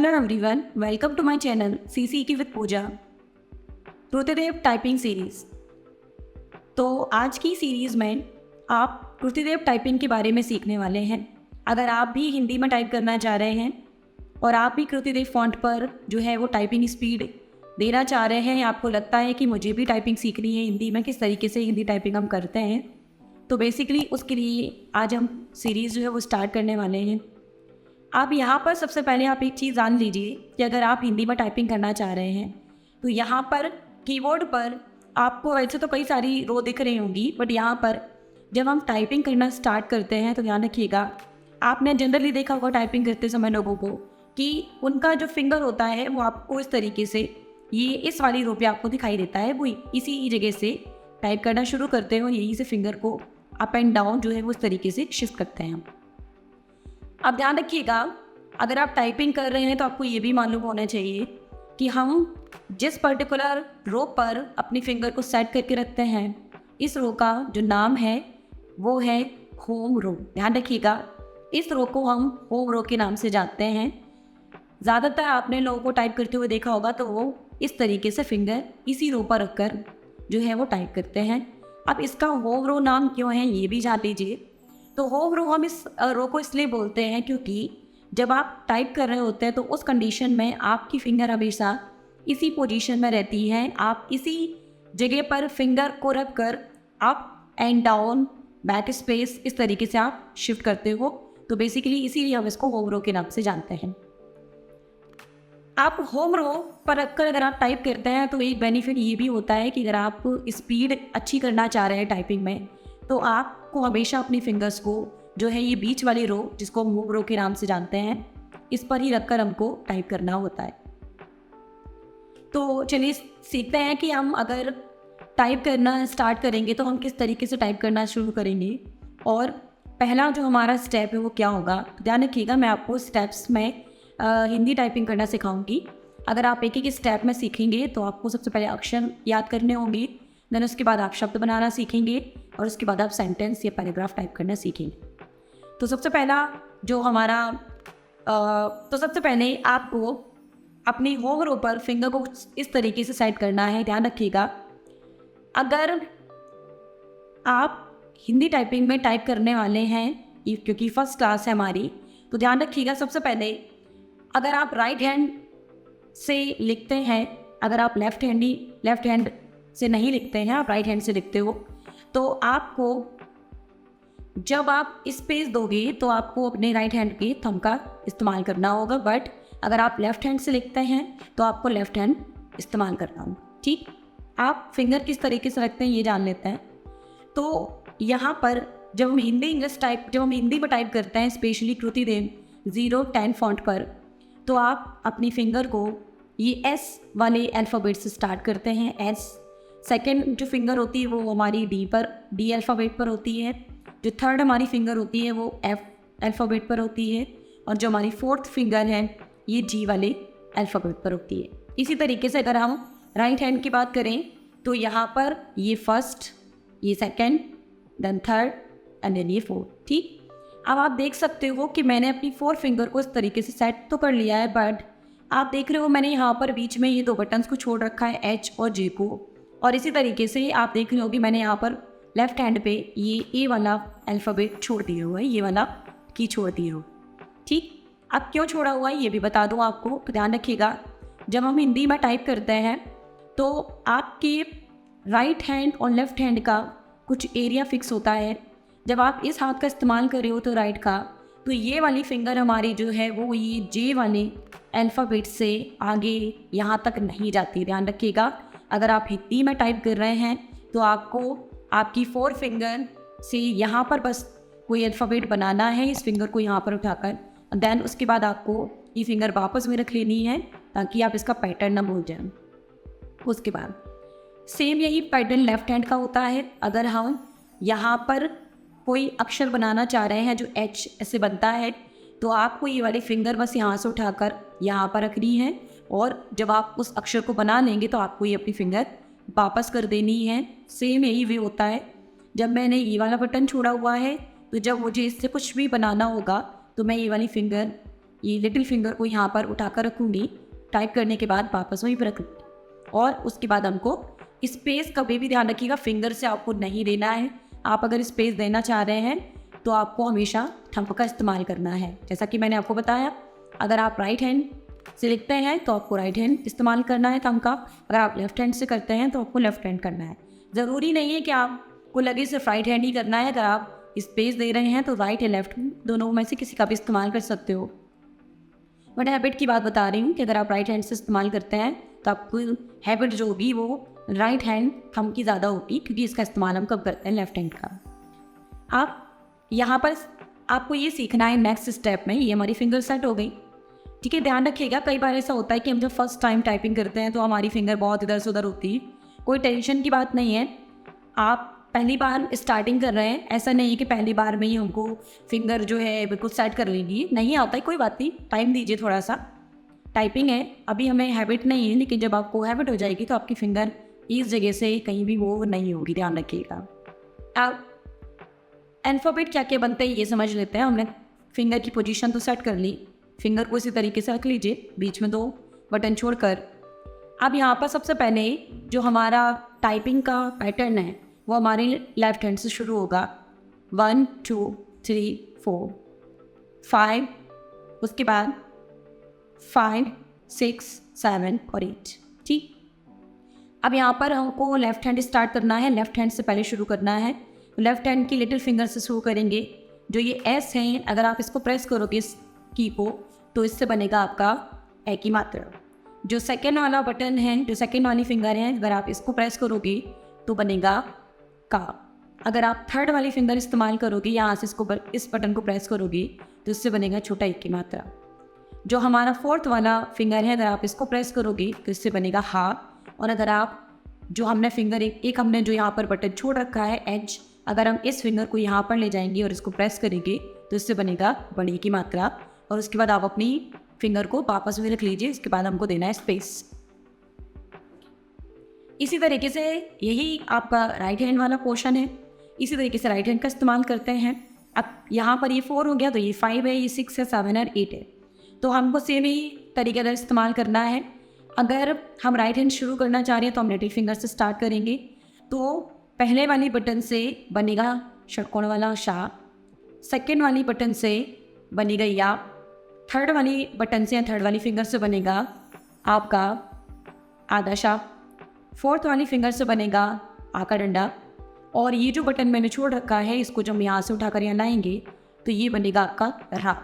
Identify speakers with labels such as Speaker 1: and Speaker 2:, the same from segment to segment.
Speaker 1: Hello everyone, welcome to my channel CC की with Pooja Krutidev typing series. तो आज की सीरीज़ में आप कृतिदेव टाइपिंग के बारे में सीखने वाले हैं। अगर आप भी हिंदी में टाइप करना चाह रहे हैं और आप भी कृतिदेव फॉन्ट पर जो है वो टाइपिंग स्पीड देना चाह रहे हैं, आपको लगता है कि मुझे भी टाइपिंग सीखनी है हिंदी में, किस तरीके से हिंदी टाइपिंग हम करते हैं, तो बेसिकली उसके लिए आज हम सीरीज़ जो है वो स्टार्ट करने वाले हैं। आप यहाँ पर सबसे पहले आप एक चीज़ जान लीजिए कि अगर आप हिंदी में टाइपिंग करना चाह रहे हैं तो यहाँ पर कीबोर्ड पर आपको वैसे तो कई सारी रो दिख रही होंगी, बट यहाँ पर जब हम टाइपिंग करना स्टार्ट करते हैं तो ध्यान रखिएगा, आपने जनरली देखा होगा टाइपिंग करते समय लोगों को कि उनका जो फिंगर होता है वो आपको इस तरीके से, ये इस वाली रो पे आपको दिखाई देता है, वो इसी जगह से टाइप करना शुरू करते हैं और यहीं से फिंगर को अप एंड डाउन जो है वो इस तरीके से शिफ्ट करते हैं। अब ध्यान रखिएगा, अगर आप टाइपिंग कर रहे हैं तो आपको ये भी मालूम होना चाहिए कि हम जिस पर्टिकुलर रो पर अपनी फिंगर को सेट करके रखते हैं, इस रो का जो नाम है वो है होम रो। ध्यान रखिएगा, इस रो को हम होम रो के नाम से जानते हैं। ज़्यादातर आपने लोगों को टाइप करते हुए देखा होगा तो वो इस तरीके से फिंगर इसी रो पर रखकर जो है वो टाइप करते हैं। अब इसका होम रो नाम क्यों है ये भी जान लीजिए। तो होम रो हम इस रो को इसलिए बोलते हैं क्योंकि जब आप टाइप कर रहे होते हैं तो उस कंडीशन में आपकी फिंगर हमेशा इसी पोजीशन में रहती है। आप इसी जगह पर फिंगर को रख कर up and down, back space, इस तरीके से आप शिफ्ट करते हो। तो बेसिकली इसीलिए हम इसको होम रो के नाम से जानते हैं। आप होम रो पर रखकर अगर आप टाइप करते हैं तो एक बेनिफिट ये भी होता है कि अगर आप स्पीड अच्छी करना चाह रहे हैं टाइपिंग में, तो आपको हमेशा अपनी फिंगर्स को जो है ये बीच वाली रो, जिसको हम होम रो के नाम से जानते हैं, इस पर ही रखकर हमको टाइप करना होता है। तो चलिए सीखते हैं कि हम अगर टाइप करना स्टार्ट करेंगे तो हम किस तरीके से टाइप करना शुरू करेंगे और पहला जो हमारा स्टेप है वो क्या होगा। ध्यान रखिएगा, मैं आपको स्टेप्स में हिंदी टाइपिंग करना सिखाऊंगी। अगर आप एक एक स्टेप में सीखेंगे तो आपको सबसे पहले अक्षर याद करने होंगे, देन उसके बाद आप शब्द बनाना सीखेंगे और उसके बाद आप सेंटेंस या पैराग्राफ टाइप करना सीखेंगे। तो सबसे पहले आपको अपनी होम रो पर फिंगर को इस तरीके से सेट करना है। ध्यान रखिएगा, अगर आप हिंदी टाइपिंग में टाइप करने वाले हैं, क्योंकि फर्स्ट क्लास है हमारी, तो ध्यान रखिएगा सबसे पहले अगर आप राइट हैंड से लिखते हैं, अगर आप लेफ्ट हैंड से नहीं लिखते हैं, आप राइट हैंड से लिखते हो, तो आपको जब आप स्पेस दोगे तो आपको अपने राइट हैंड के थंब का इस्तेमाल करना होगा। बट अगर आप लेफ्ट हैंड से लिखते हैं तो आपको लेफ्ट हैंड इस्तेमाल करना होगा। ठीक, आप फिंगर किस तरीके से रखते हैं ये जान लेते हैं। तो यहाँ पर जब हम हिंदी में टाइप करते हैं, स्पेशली कृतिदेव 010 फॉन्ट पर, तो आप अपनी फिंगर को ये एस वाले अल्फ़ाबेट से स्टार्ट करते हैं। एस सेकेंड जो फिंगर होती है वो हमारी डी अल्फ़ाबेट पर होती है। जो थर्ड हमारी फिंगर होती है वो एफ अल्फ़ाबेट पर होती है और जो हमारी फोर्थ फिंगर है ये जी वाले अल्फ़ाबेट पर होती है। इसी तरीके से अगर हम राइट हैंड की बात करें तो यहाँ पर ये फर्स्ट, ये second, then third and then ये फोर्थ। ठीक, अब आप देख सकते हो कि मैंने अपनी 4 फिंगर को इस तरीके से सेट तो कर लिया है, बट आप देख रहे हो मैंने यहाँ पर बीच में ये 2 बटन्स को छोड़ रखा है, एच और जे को। और इसी तरीके से आप देख रहे हो कि मैंने यहाँ पर लेफ्ट हैंड पे ये ए वाला अल्फ़ाबेट छोड़ दिया हुआ है, ये वाला की छोड़ दिया हुआ। ठीक, अब क्यों छोड़ा हुआ है ये भी बता दूँ आपको। तो ध्यान रखिएगा, जब हम हिंदी में टाइप करते हैं तो आपके राइट हैंड और लेफ्ट हैंड का कुछ एरिया फिक्स होता है। जब आप इस हाथ का इस्तेमाल कर रहे हो तो राइट का, तो ये वाली फिंगर हमारी जो है वो ये जे वाले अल्फ़ाबेट से आगे यहाँ तक नहीं जाती। ध्यान रखिएगा, अगर आप हिंदी में टाइप कर रहे हैं तो आपको आपकी 4 फिंगर से यहाँ पर बस कोई अल्फ़ाबेट बनाना है, इस फिंगर को यहाँ पर उठाकर, देन उसके बाद आपको ये फिंगर वापस में रख लेनी है ताकि आप इसका पैटर्न ना भूल जाएं। उसके बाद सेम यही पैटर्न लेफ्ट हैंड का होता है। अगर हम यहाँ पर कोई अक्षर बनाना चाह रहे हैं जो एच ऐसे बनता है, तो आपको ये वाली फिंगर बस यहाँ से उठाकर यहाँ पर रखनी है और जब आप उस अक्षर को बना लेंगे तो आपको ये अपनी फिंगर वापस कर देनी है। सेम यही वे होता है, जब मैंने ये वाला बटन छोड़ा हुआ है तो जब मुझे इससे कुछ भी बनाना होगा तो मैं ये वाली फिंगर ये लिटिल फिंगर को यहाँ पर उठा कर रखूँगी, टाइप करने के बाद वापस वहीं पर रख लूँगी। और उसके बाद हमको स्पेस कभी भी ध्यान रखिएगा फिंगर से आपको नहीं देना है। आप अगर स्पेस देना चाह रहे हैं तो आपको हमेशा थंब का इस्तेमाल करना है। जैसा कि मैंने आपको बताया, अगर आप राइट हैंड से लिखते हैं तो आपको राइट हैंड इस्तेमाल करना है थंब का, अगर आप लेफ्ट हैंड से करते हैं तो आपको लेफ्ट हैंड करना है। ज़रूरी नहीं है कि आपको लगे सिर्फ राइट हैंड ही करना है। अगर आप स्पेस दे रहे हैं तो राइट या लेफ्ट दोनों में से किसी का भी इस्तेमाल कर सकते हो। बट हैबिट की बात बता रही हूँ कि अगर आप राइट हैंड से इस्तेमाल करते हैं तो आपको हैबिट जो होगी वो राइट हैंड थंब की ज़्यादा होगी, क्योंकि इसका इस्तेमाल हम कब करते हैं, लेफ्ट हैंड का। आप यहाँ पर आपको ये सीखना है नेक्स्ट स्टेप में। ये हमारी फिंगर सेट हो गई, ठीक है। ध्यान रखिएगा, कई बार ऐसा होता है कि हम जब फर्स्ट टाइम टाइपिंग करते हैं तो हमारी फिंगर बहुत इधर से उधर होती है। कोई टेंशन की बात नहीं है। आप पहली बार स्टार्टिंग कर रहे हैं, ऐसा नहीं है कि पहली बार में ही हमको फिंगर जो है बिल्कुल सेट कर लेगी, नहीं आता है, कोई बात नहीं, टाइम दीजिए थोड़ा सा। टाइपिंग है, अभी हमें हैबिट नहीं है, लेकिन जब आपको हैबिट हो जाएगी तो आपकी फिंगर इस जगह से कहीं भी वो नहीं होगी, ध्यान रखिएगा। अब अल्फ़ाबेट क्या क्या बनते हैं ये समझ लेते हैं। हमने फिंगर की पोजीशन तो सेट कर ली, फिंगर को इसी तरीके से रख लीजिए, बीच में 2 बटन छोड़कर। अब यहाँ पर सबसे पहले जो हमारा टाइपिंग का पैटर्न है वो हमारे लेफ्ट हैंड से शुरू होगा। 1 2 3 4 5, उसके बाद 5 6 7 और 8, ठीक। अब यहाँ पर हमको लेफ्ट हैंड स्टार्ट करना है, लेफ्ट हैंड से पहले शुरू करना है। लेफ्ट हैंड की लिटिल फिंगर से शुरू करेंगे। जो ये एस है, अगर आप इसको प्रेस करोगे इस की को, तो इससे बनेगा आपका ए की मात्रा। जो सेकेंड वाला बटन है, जो सेकेंड वाली फिंगर है, अगर आप इसको प्रेस करोगे तो बनेगा का। अगर आप थर्ड वाली फिंगर इस्तेमाल करोगे, यहाँ से इसको इस बटन को प्रेस करोगे तो इससे बनेगा छोटा ई की मात्रा। जो हमारा फोर्थ वाला फिंगर है, अगर आप इसको प्रेस करोगे तो इससे बनेगा हा। और अगर आप जो हमने फिंगर एक हमने जो यहाँ पर बटन छोड़ रखा है एच, अगर हम इस फिंगर को यहाँ पर ले जाएंगे और इसको प्रेस करेंगे तो इससे बनेगा बड़ी की मात्रा। और उसके बाद आप अपनी फिंगर को वापस में रख लीजिए। इसके बाद हमको देना है स्पेस। इसी तरीके से यही आपका राइट हैंड वाला पोर्शन है, इसी तरीके से राइट हैंड का इस्तेमाल करते हैं। अब यहाँ पर ये 4 हो गया, तो ये 5 है, ये 6 है, 7 और 8 है। तो हमको सेम ही तरीके का इस्तेमाल करना है। अगर हम राइट हैंड शुरू करना चाह रहे हैं तो हम लिटिल फिंगर से स्टार्ट करेंगे। तो पहले वाली बटन से बनेगा षटकोण वाला शा, सेकेंड वाली बटन से बनेगा या, थर्ड वाली बटन से या थर्ड वाली फिंगर से बनेगा आपका आधा शा, फोर्थ वाली फिंगर से बनेगा आका डंडा। और ये जो बटन मैंने छोड़ रखा है, इसको जब हम यहाँ से उठाकर यहाँ लाएंगे तो ये बनेगा आपका रा,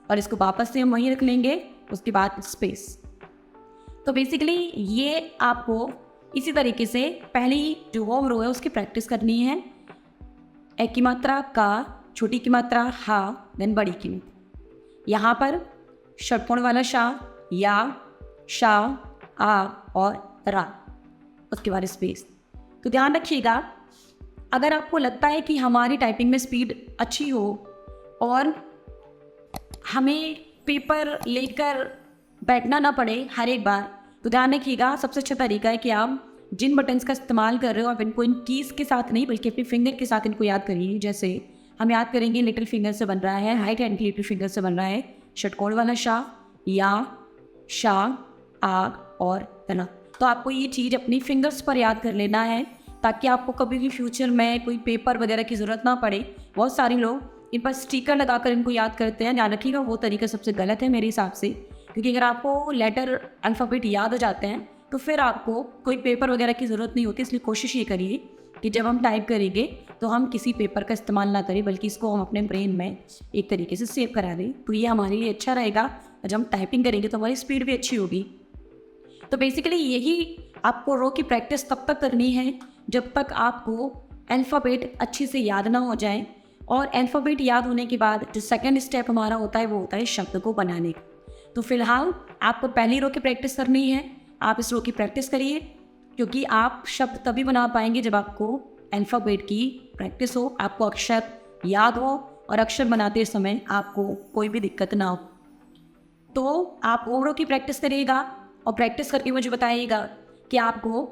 Speaker 1: और इसको वापस से हम वहीं रख लेंगे, उसके बाद स्पेस। तो बेसिकली ये आपको इसी तरीके से पहली जो होम रो है उसकी प्रैक्टिस करनी है। एक की मात्रा का, छोटी की मात्रा हा, देन बड़ी की मात्रा। यहाँ पर षटकोण वाला शा, या, शा, आ और रा, उसके बाद स्पेस। तो ध्यान रखिएगा, अगर आपको लगता है कि हमारी टाइपिंग में स्पीड अच्छी हो और हमें पेपर लेकर बैठना ना पड़े हर एक बार, तो ध्यान रखिएगा सबसे अच्छा तरीका है कि आप जिन बटन्स का इस्तेमाल कर रहे हो आप इनको इन कीज़ के साथ नहीं बल्कि अपनी फिंगर के साथ इनको याद करिए। जैसे हम याद करेंगे लिटिल फिंगर से बन रहा है, राइट हैंड की लिटिल फिंगर से बन रहा है षटकोण वाला शा, या, शा, आ और तना। तो आपको ये चीज़ अपनी फिंगर्स पर याद कर लेना है ताकि आपको कभी भी फ्यूचर में कोई पेपर वगैरह की ज़रूरत ना पड़े। बहुत सारे लोग इन पर स्टिकर लगाकर इनको याद करते हैं, ध्यान रखिएगा वो तरीका सबसे गलत है मेरे हिसाब से, क्योंकि अगर आपको लेटर अल्फ़ाबेट याद हो जाते हैं तो फिर आपको कोई पेपर वगैरह की ज़रूरत नहीं होती। इसलिए कोशिश ये करिए कि जब हम टाइप करेंगे तो हम किसी पेपर का इस्तेमाल ना करें, बल्कि इसको हम अपने ब्रेन में एक तरीके से सेव करा दें। तो ये हमारे लिए अच्छा रहेगा। जब हम टाइपिंग करेंगे तो हमारी स्पीड भी अच्छी होगी। तो बेसिकली यही आपको रो की प्रैक्टिस तब तक करनी है जब तक आपको अल्फ़ाबेट अच्छे से याद ना हो जाए। और अल्फ़ाबेट याद होने के बाद जो सेकेंड स्टेप हमारा होता है वो होता है शब्द को बनाने का। तो फिलहाल आपको पहली रो की प्रैक्टिस करनी है, आप इस रो की प्रैक्टिस करिए, क्योंकि आप शब्द तभी बना पाएंगे जब आपको अल्फ़ाबेट की प्रैक्टिस हो, आपको अक्षर याद हो और अक्षर बनाते समय आपको कोई भी दिक्कत ना हो। तो आप वो रो की प्रैक्टिस करिएगा और प्रैक्टिस करके मुझे बताइएगा कि आपको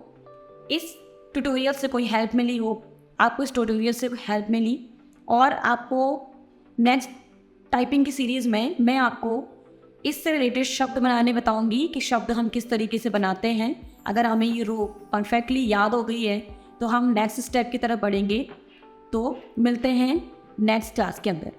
Speaker 1: इस ट्यूटोरियल से कोई हेल्प मिली हो, आपको इस ट्यूटोरियल से हेल्प मिली। और आपको नेक्स्ट टाइपिंग की सीरीज़ में मैं आपको इससे रिलेटेड शब्द बनाने बताऊंगी कि शब्द हम किस तरीके से बनाते हैं। अगर हमें ये रो परफेक्टली याद हो गई है तो हम नेक्स्ट स्टेप की तरफ बढ़ेंगे। तो मिलते हैं नेक्स्ट क्लास के अंदर।